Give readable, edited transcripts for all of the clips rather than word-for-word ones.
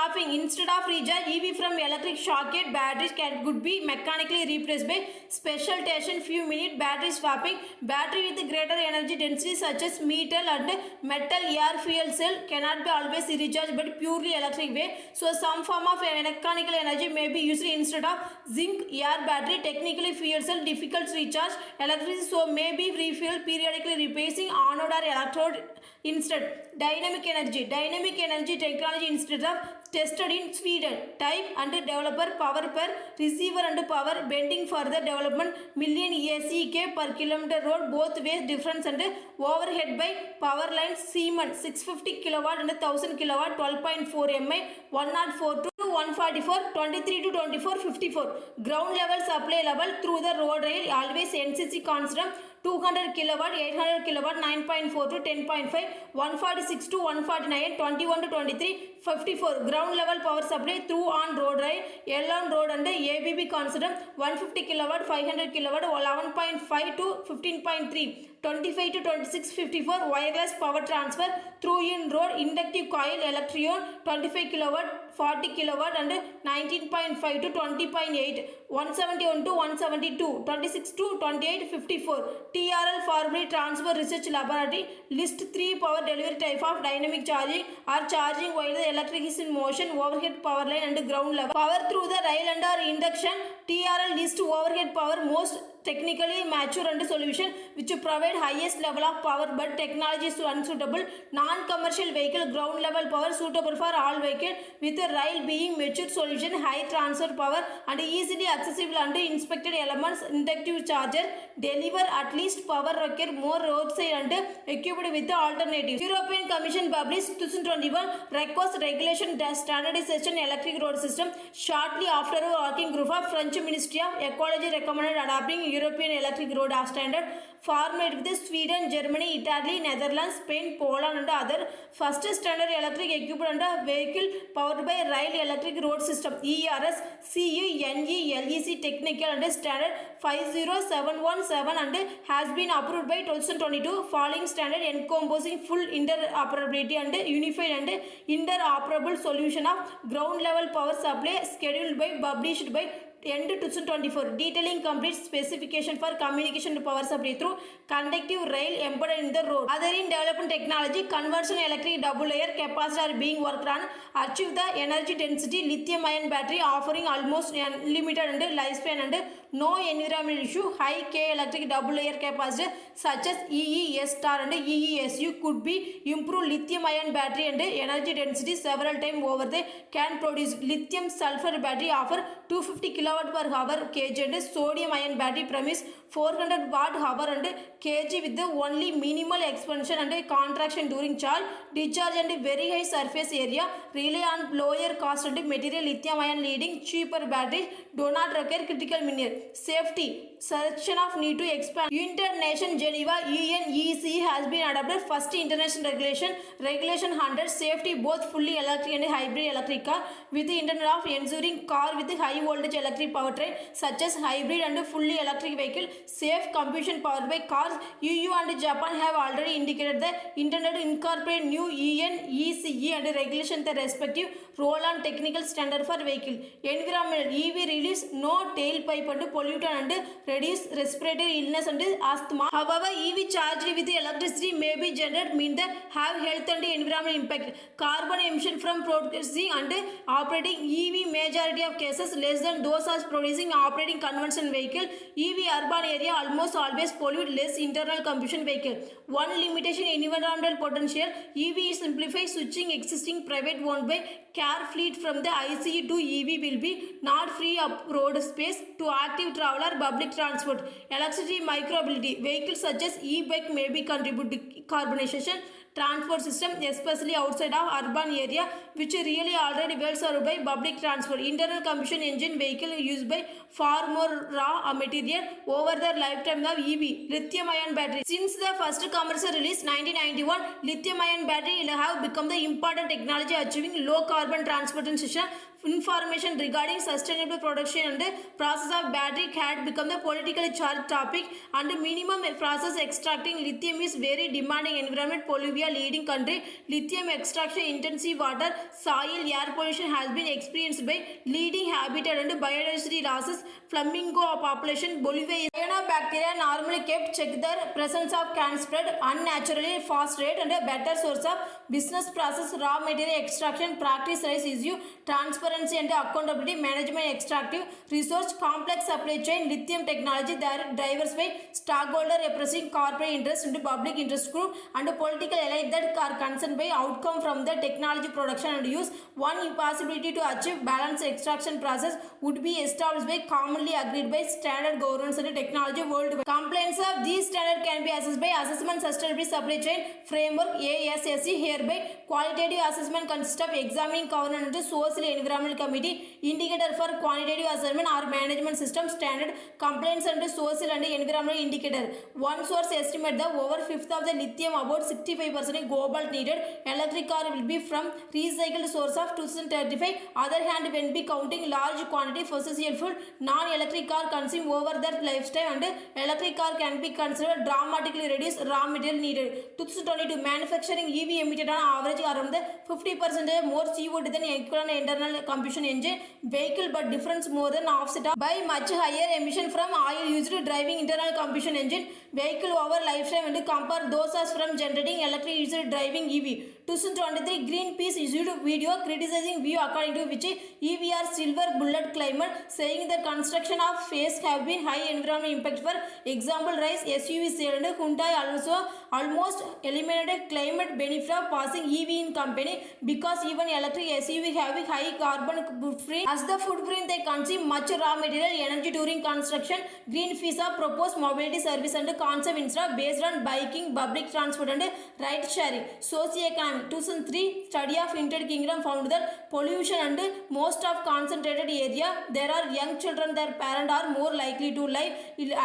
swapping. Instead of recharge EV from electric socket, batteries could be mechanically replaced by special tension few minute battery swapping. Battery with greater energy density such as metal and metal air fuel cell cannot be always recharged but purely electric way. So some form of mechanical energy may be used instead of zinc air battery. Technically fuel cell difficult to recharge electricity, so may be refueled periodically replacing anode or electrode instead. Dynamic energy technology instead of tested in Sweden. Type and developer power per receiver and power bending further development million ACK per kilometer road both ways difference and overhead by power lines Siemens 650 kilowatt and 1000 kilowatt 12.4 MI 104 to 144 23 to 24 54 ground level supply level through the road rail always NCC constant 200 kilowatt 800 kilowatt 9.4 to 10.5 146 to 149 21 to 23 54 ground level power supply through on road rail L on road and ABB constant 150 kilowatt 500 kilowatt 11.5 to 15.3 25 to 26 54 wireless power transfer through in road inductive coil electron 25 kilowatt 40 kilowatt and 19.5 to 20.8 171 to 172 26 to 28 54 TRL formally transfer research laboratory list 3 power delivery type of dynamic charging or charging while the electric is in motion overhead power line and ground level power through the rail and or induction TRL list overhead power most technically mature and solution which provide highest level of power but technology is unsuitable non-commercial vehicle ground level power suitable for all vehicle with a rail being mature solution high transfer power and easily accessible and inspected elements inductive charger deliver at least power require more roadside and equipped with the alternatives. European Commission published 2021 request regulation standardization electric road system shortly after a working group of French Ministry of Ecology recommended adopting European electric road standard formed with Sweden, Germany, Italy, Netherlands, Spain, Poland and other. First standard electric equipped and vehicle powered by rail electric road system ERS CUNELEC technical and standard 50717 and has been approved by 2022 following standard encompassing full interoperability and unified and interoperable solution of ground level power supply scheduled by published by end 2024 detailing complete specification for communication to power supply through conductive rail embedded in the road. Other in development technology conversion electric double layer capacitor being worked on achieve the energy density lithium ion battery offering almost unlimited and lifespan and no environmental issue. High K electric double layer capacitor such as EES star and EESU could be improved lithium ion battery and energy density several times over the can produce lithium sulfur battery offer 250 kilowatt per hour kg and sodium ion battery promise 400 watt hour and kg with the only minimal expansion and contraction during charge discharge and very high surface area rely on lower cost and material lithium ion leading cheaper batteries do not require critical mineral. Safety section of need to expand. International Geneva UNECE has been adopted first international regulation 100 safety both fully electric and hybrid electric car with the intent of ensuring car with high voltage electric powertrain such as hybrid and fully electric vehicle safe combustion powered by cars. EU and Japan have already indicated the intended to incorporate new UNECE and regulation the respective role and technical standard for vehicle. Environmental EV release no tailpipe and pollutant and reduce respiratory illness and asthma. However, EV charged with electricity may be generated mean that have health and environmental impact. Carbon emission from producing and operating EV majority of cases less than those as producing operating conventional vehicle. EV urban area almost always pollute less internal combustion vehicle. One limitation in environmental potential EV is simplify switching existing private owned by car fleet from the ICE to EV will be not free up road space to active traveler public transport. Electricity micromobility vehicles such as e-bike may be contribute to carbonization transport system especially outside of urban area which really already well served by public transport. Internal combustion engine vehicle used by far more raw material over the lifetime of EV. Lithium ion battery. Since the first commercial release 1991 lithium ion battery have become the important technology achieving low carbon transportation. Information regarding sustainable production and process of battery had become the politically charged topic and minimum process extracting lithium is very demanding environment pollution India leading country. Lithium extraction, intensive water, soil, air pollution has been experienced by leading habitat and biodiversity losses. Flamingo population, Bolivia. Cyanobacteria normally kept check the presence of can spread unnaturally fast rate and a better source of business process raw material extraction practice rise issue transparency and accountability management extractive resource complex supply chain lithium technology drivers by stockholder representing corporate interest into public interest group and political elite that are concerned by outcome from the technology production and use. One impossibility to achieve balanced extraction process would be established by commonly agreed by standard governance and technology worldwide. Complaints of these standards can be assessed by assessment sustainability supply chain framework ASSC. Hereby qualitative assessment consists of examining governance and social environmental committee indicator for quantitative assessment or management system standard complaints and social and environmental indicator. One source estimate the over fifth of the lithium about 65% cobalt needed electric car will be from recycled source of 2035. Other hand when be counting large quantity fossil fuel non-electric car consume over their lifetime and electric car can be considered dramatically reduce raw material needed. 2022 manufacturing EV emitted on average around the 50% more CO2 than equivalent internal combustion engine vehicle but difference more than offset by much higher emission from oil used driving internal combustion engine vehicle over lifetime and compare those as from generating electric used driving EV. 2023 Greenpeace issued video criticizing view according to which EVR silver bullet climate saying the construction of phase have been high environmental impact. For example, rise SUV sale and Hyundai also almost eliminated climate benefit of passing EV in company because even electric SUV having high carbon footprint as the footprint they consume much raw material energy during construction. Greenpeace proposed mobility service and concept instead based on biking, public transport and ride sharing. Socioeconomic 2003 study of United Kingdom found that pollution and most of concentrated area there are young children their parents are more likely to live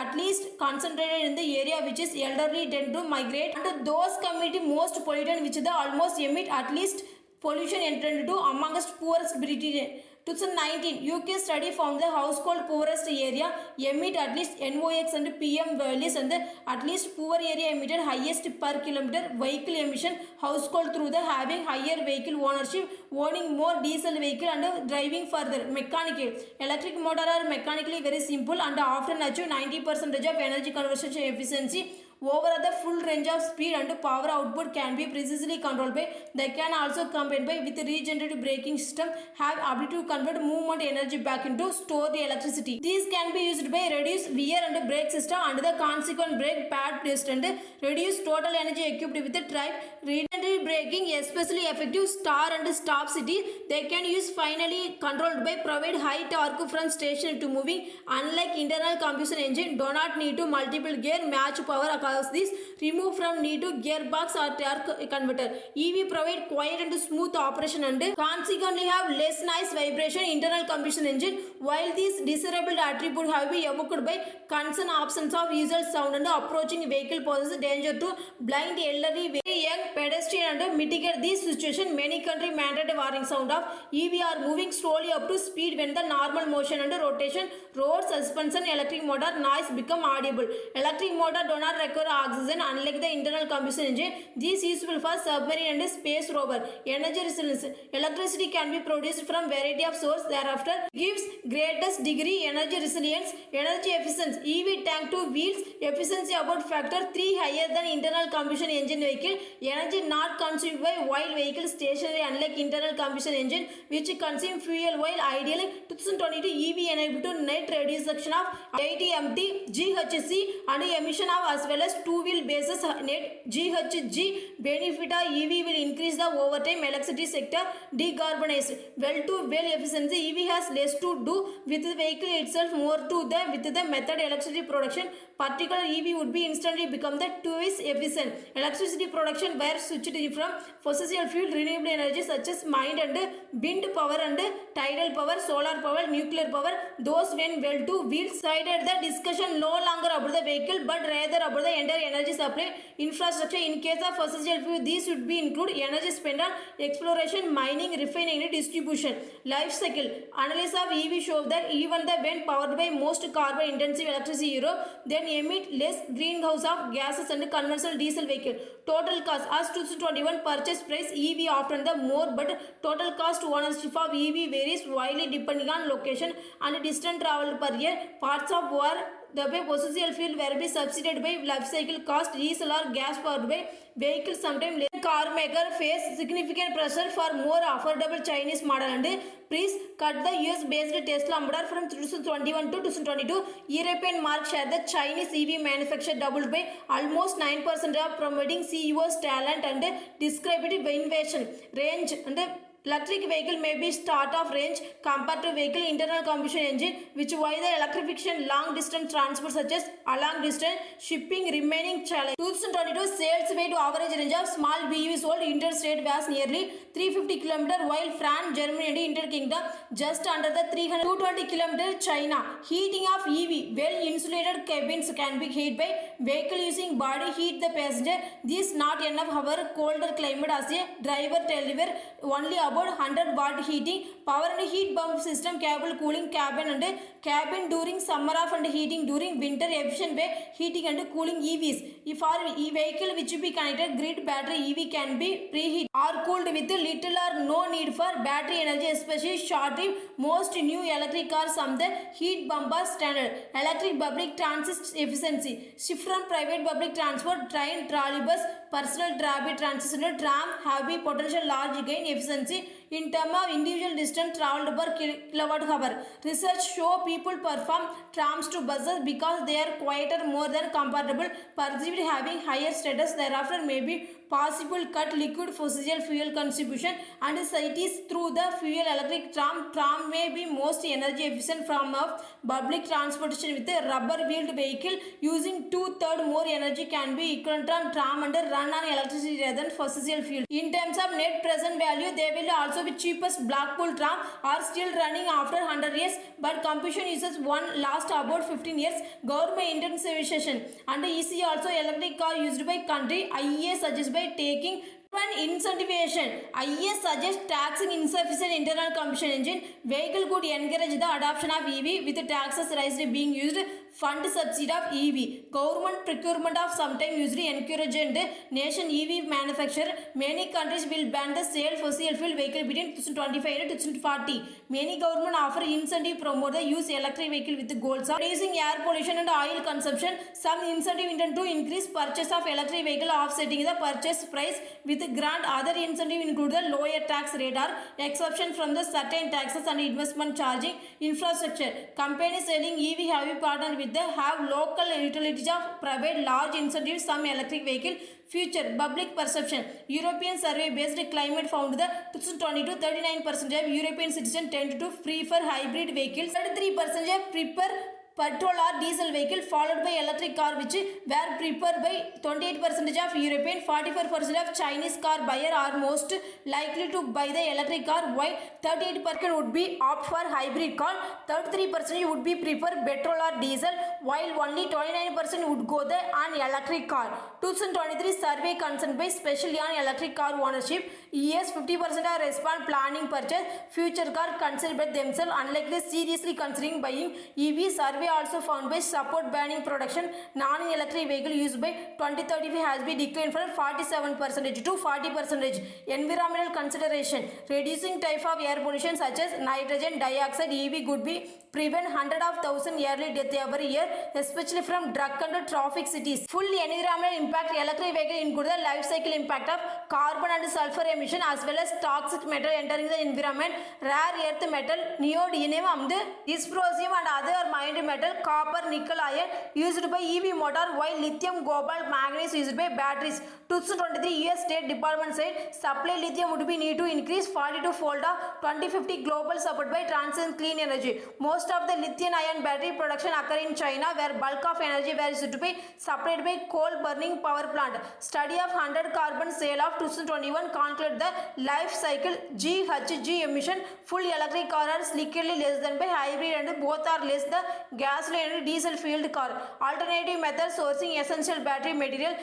at least concentrated in the area which is elderly tend to migrate and those community most pollutant which the almost emit at least pollution intended to amongst poorest British. 2019 UK study found the household poorest area emit at least NOx and PM values and the at least poor area emitted highest per kilometer vehicle emission household through the having higher vehicle ownership owning more diesel vehicle and driving further. Mechanical electric motor are mechanically very simple and often achieve 90% of energy conversion efficiency over the full range of speed and power output can be precisely controlled by. They can also combined by with regenerative braking system have ability to convert movement energy back into stored electricity. These can be used by reduce wear and brake system and the consequent brake pad test and reduce total energy equipped with the drive. Regenerative braking especially effective star and stop city. They can use finally controlled by provide high torque from station to moving. Unlike internal combustion engine do not need to multiple gear match power across this remove from need to gearbox or torque converter. EV provide quiet and smooth operation and consequently have less noise vibration internal combustion engine. While these desirable attributes have been evoked by concern absence of usual sound and approaching vehicle poses danger to blind elderly very young pedestrian and mitigate this situation many countries mandate a warning sound of EV are moving slowly up to speed when the normal motion and rotation road suspension electric motor noise become audible. Electric motor do not require oxygen unlike the internal combustion engine. This is useful for submarine and space rover. Energy resilience electricity can be produced from variety of source thereafter gives greatest degree energy resilience. Energy efficiency EV tank to wheels efficiency about factor 3 higher than internal combustion engine vehicle. Energy not consumed by while vehicle stationary unlike internal combustion engine which consume fuel while ideally 2022 EV enabled to net reduction of 80 MT GHG and emission of as well as two-wheel basis net GHG benefit of EV will increase the overtime electricity sector decarbonized well to well efficiency. EV has less to do with the vehicle itself more to the with the method electricity production. Particular EV would be instantly become the twice efficient electricity production where switched from fossil fuel renewable energy such as wind and wind power and tidal power solar power nuclear power. Those when well to wheel sided the discussion no longer about the vehicle but rather about the entire energy supply infrastructure. In case of fossil fuel these should be include energy spent on exploration mining refining and distribution. Life cycle analysis of EV show that even the when powered by most carbon intensive electricity Europe then can emit less greenhouse of gases and conventional diesel vehicle. Total cost as 2021 purchase price EV often the more, but total cost ownership of EV varies widely depending on location and distance traveled per year. Parts of war the way fossil fuel will be subsidized by life cycle cost, diesel or gas powered by vehicles. Sometimes car maker face significant pressure for more affordable Chinese model and please cut the US based Tesla model from 2021 to 2022. European market share the Chinese EV manufacturer doubled by almost 9% of promoting CEO's talent and described innovation range and electric vehicle may be start of range compared to vehicle internal combustion engine, which why the electrification long distance transport such as along distance shipping remaining challenge. 2022 sales weight to average range of small BEV sold interstate was nearly 350 km, while France, Germany and United Kingdom just under the 220 km. China heating of EV well insulated cabins can be heated by vehicle using body heat the passenger. This not enough however colder climate as a driver deliver only about 100 watt heating power and heat pump system cable cooling cabin and cabin during summer off and heating during winter efficient way heating and cooling EVs. If our vehicle which be connected grid battery EV can be preheat or cooled with little or no need for battery energy, especially short trip. Most new electric cars some the heat pump are standard. Electric public transit efficiency shift from private public transport train, trolleybus, personal rapid transit and tram have be potential large gain efficiency in terms of individual distance traveled per kilowatt hour. Research show people perform trams to buses because they are quieter, more than comfortable, perceived having higher status. Thereafter may be possible cut liquid fossil fuel consumption and cities through the fuel electric tram. Tram may be most energy efficient form of public transportation with a rubber wheeled vehicle using 2/3 more energy can be equivalent to tram and run on electricity rather than fossil fuel. In terms of net present value, they will also be cheapest. Blackpool tram are still running after 100 years, but competition uses one last about 15 years. Government intensification and EC also electric car used by country. IEA suggests by taking one incentivization. IEA suggests taxing insufficient internal combustion engine vehicle could encourage the adoption of EV with taxes raised being used fund subsidy of EV. Government procurement of sometime usually encouraged nation EV manufacturer. Many countries will ban the sale fossil fuel vehicle between 2025 and 2040. Many government offer incentive promote the use electric vehicle with the goals of reducing air pollution and oil consumption. Some incentive intend to increase purchase of electric vehicle offsetting the purchase price with grant. Other incentive include the lower tax rate or exception from the certain taxes and investment charging infrastructure. Companies selling EV have partnered with the have local utilities of private large incentives some electric vehicle future. Public perception. European survey based climate found the 2022 39% of European citizens tend to prefer hybrid vehicles, 33% prefer petrol or diesel vehicle, followed by electric car which were preferred by 28% of European. 44% of Chinese car buyer are most likely to buy the electric car, while 38% would be opt for hybrid car, 33% would be prefer petrol or diesel, while only 29% would go the on electric car. 2023 survey concerned by especially on electric car ownership. Yes, 50% are respond planning purchase future car considered by themselves unlikely seriously considering buying EV. Survey also found by support banning production non-electric vehicle used by 2035 has been declined from 47% to 40%. Environmental consideration. Reducing type of air pollution such as nitrogen dioxide EV could be prevent 100,000 yearly death every year, especially from drug and traffic cities. Full environmental impact electric vehicle include the life cycle impact of carbon and sulfur emission as well as toxic metal entering the environment, rare earth metal, neodymium and dysprosium and other mined metal, copper, nickel, iron used by EV motor, while lithium, cobalt, manganese used by batteries. 2023 US State Department said supply lithium would be need to increase 42 fold of 2050 global support by transient clean energy. Most of the lithium ion battery production occur in China, where bulk of energy was to be supplied by coal burning power plant. Study of 100 carbon sale of 2021 concluded the life cycle GHG emission. Full electric car are slightly less than by hybrid and both are less the gasoline and diesel fueled car. Alternative method sourcing essential battery material.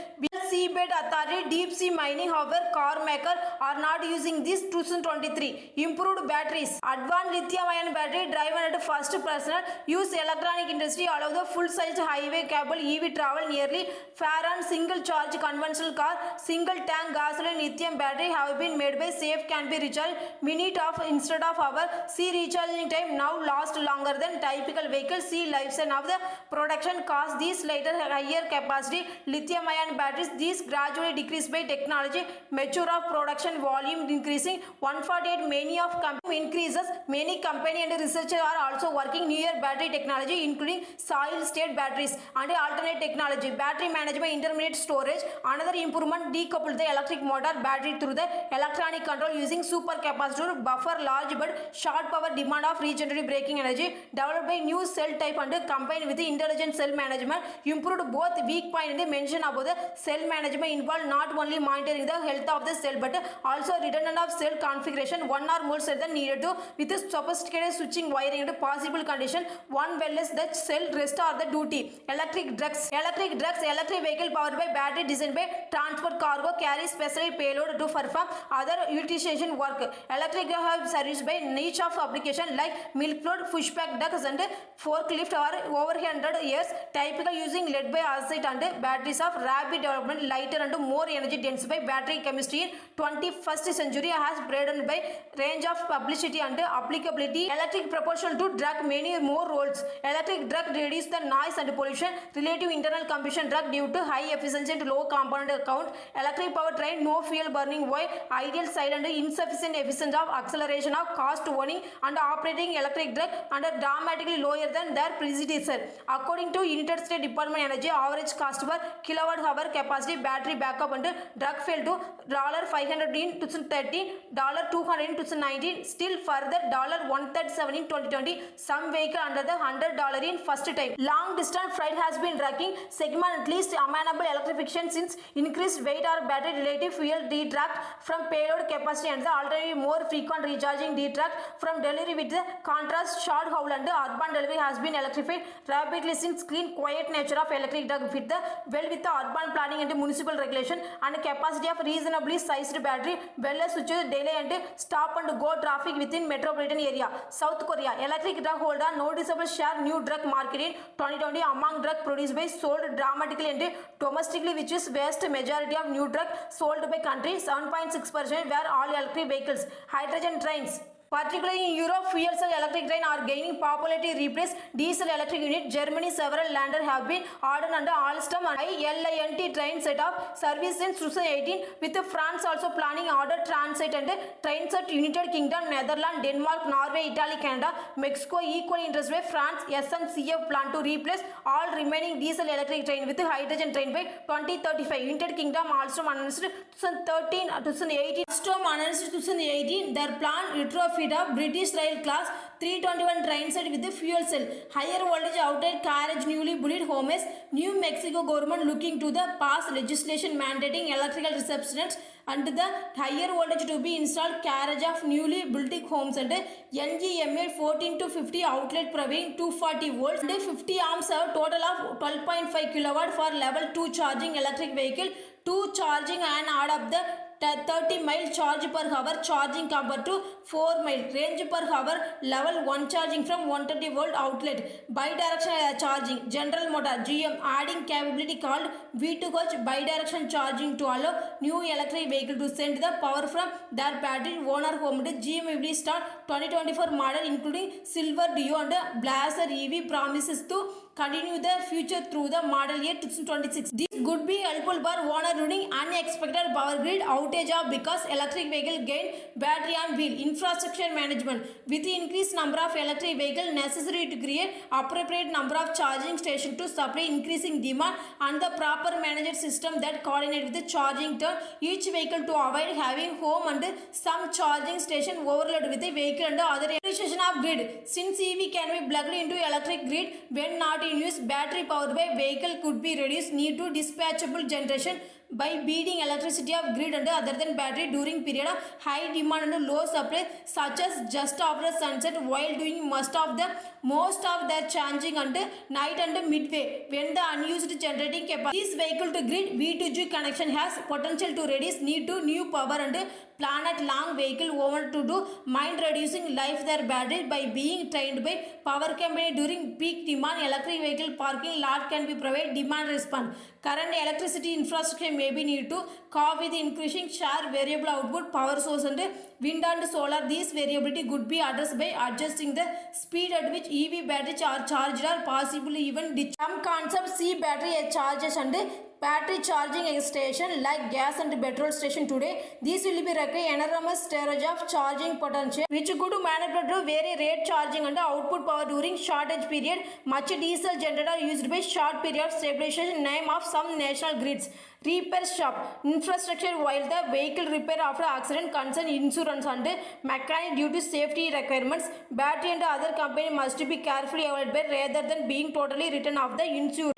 Seabed Authority deep sea mining, however, car maker are not using this 2023. Improved batteries. Advanced lithium ion battery driven at first personal use electronic industry allow the full sized highway cable EV travel nearly fair on single charge conventional car. Single tank gasoline lithium battery have been made by safe can be recharged minute of instead of hour. See recharging time now last longer than typical vehicle. See lifespan of the production cost. These later higher capacity lithium ion batteries. These gradually decrease by technology mature of production volume increasing 148 many of company increases. Many company and researchers are also working near battery technology including solid state batteries and alternate technology. Battery management intermediate storage. Another improvement decouple the electric motor battery through the electronic control using supercapacitor buffer large but short power demand of regenerative braking energy developed by new cell type and combined with the intelligent cell management. Improved both weak point and mention about the cell management involved not only monitoring the health of the cell but also redundant of cell configuration one or more cells than needed to with a sophisticated switching wiring into possible condition one wellness the cell rest are the duty. Electric electric vehicle powered by battery designed by transport cargo carry special payload to perform other utilization work. Electric have serviced by niche of application like milk float pushback ducts and forklift or over 100 years typical using lead by acid and batteries of rapid development lighter and more energy dense by battery chemistry in 21st century has broadened by range of publicity and applicability. Electric proportional to drug many more roles. Electric drug reduce the noise and pollution relative internal combustion drug due to high efficiency and low component count. Electric power train no fuel burning while ideal silent insufficient efficiency of acceleration of cost owning and operating electric drug and dramatically lower than their predecessor. According to United States Department of Energy average cost per kilowatt hour capacity battery backup and drug fell to $500 in 2013, $200 in 2019, still further $137 in 2020. Some vehicle under the $100 in first time. Long distance freight has been wrecking segment at least amenable electrification since increased weight or battery relative fuel detract from payload capacity and the alternative more frequent recharging detract from delivery with the contrast short haul and urban delivery has been electrified rapidly since clean quiet nature of electric truck fit the well with the urban planning and municipal regulation and capacity of reasonably sized battery well switches delay and stop and go traffic within metropolitan area. South Korea electric truck hold a noticeable share new truck market in 2020 among truck produced by sold dramatically and domestically which is vast majority of new truck sold by country 7.6% were all electric vehicles. Hydrogen trains particularly in Europe, fuel cell electric train are gaining popularity replace diesel electric unit. Germany several landers have been ordered under Alstom and ILINT train set of service since 2018 with France also planning order transit and train set United Kingdom, Netherlands, Denmark, Norway, Italy, Canada, Mexico equally interested by France. SNCF plan to replace all remaining diesel electric train with hydrogen train by 2035. United Kingdom Alstom announced 2018 Alstom announced 2018 their plan retrofit of British Rail Class 321 train set with the fuel cell. Higher voltage outside carriage newly built homes. New Mexico government looking to the pass legislation mandating electrical receptacles and the higher voltage to be installed carriage of newly built homes and NGMA 14 to 50 outlet providing 240 volts and 50 amps have total of 12.5 kilowatt for level 2 charging electric vehicle 2 charging and add up the 30-mile charge per hour charging compared to 4-mile range per hour level 1 charging from 130 volt outlet bidirectional charging General Motor GM adding capability called V2H bidirectional charging to allow new electric vehicle to send the power from their battery owner home to GM will start 2024 model including Silver Dio and Blazer EV promises to continue the future through the model year 2026. This could be helpful for owner during unexpected power grid outage of because electric vehicle gain battery on wheel infrastructure management with the increased number of electric vehicle necessary to create appropriate number of charging stations to supply increasing demand and the proper managed system that coordinate with the charging turn each vehicle to avoid having home and some charging station overload with the vehicle and other utilization of grid. Since EV can be plugged into electric grid when not in use, battery powered by vehicle could be reduced need to dispatchable generation by beating electricity of grid and other than battery during period of high demand and low supply, such as just after sunset while doing most of their charging and night and midway when the unused generating capacity. This vehicle to grid V2G connection has potential to reduce need to new power and planet long vehicle over to do mind reducing life their batteries by being trained by power company during peak demand. Electric vehicle parking lot can be provide demand response. Current electricity infrastructure may be need to cope with increasing share variable output power source and wind and solar. This variability could be addressed by adjusting the speed at which EV batteries are charged or possibly even some concepts see battery charges and battery charging station like gas and petrol station today. These will be require enormous storage of charging potential which could manipulate vary rate charging and output power during shortage period. Much diesel generator used by short period stabilization name of some national grids. Repair shop infrastructure while the vehicle repair after accident concern insurance and mechanic due to safety requirements. Battery and other company must be carefully avoided rather than being totally written off the insurance.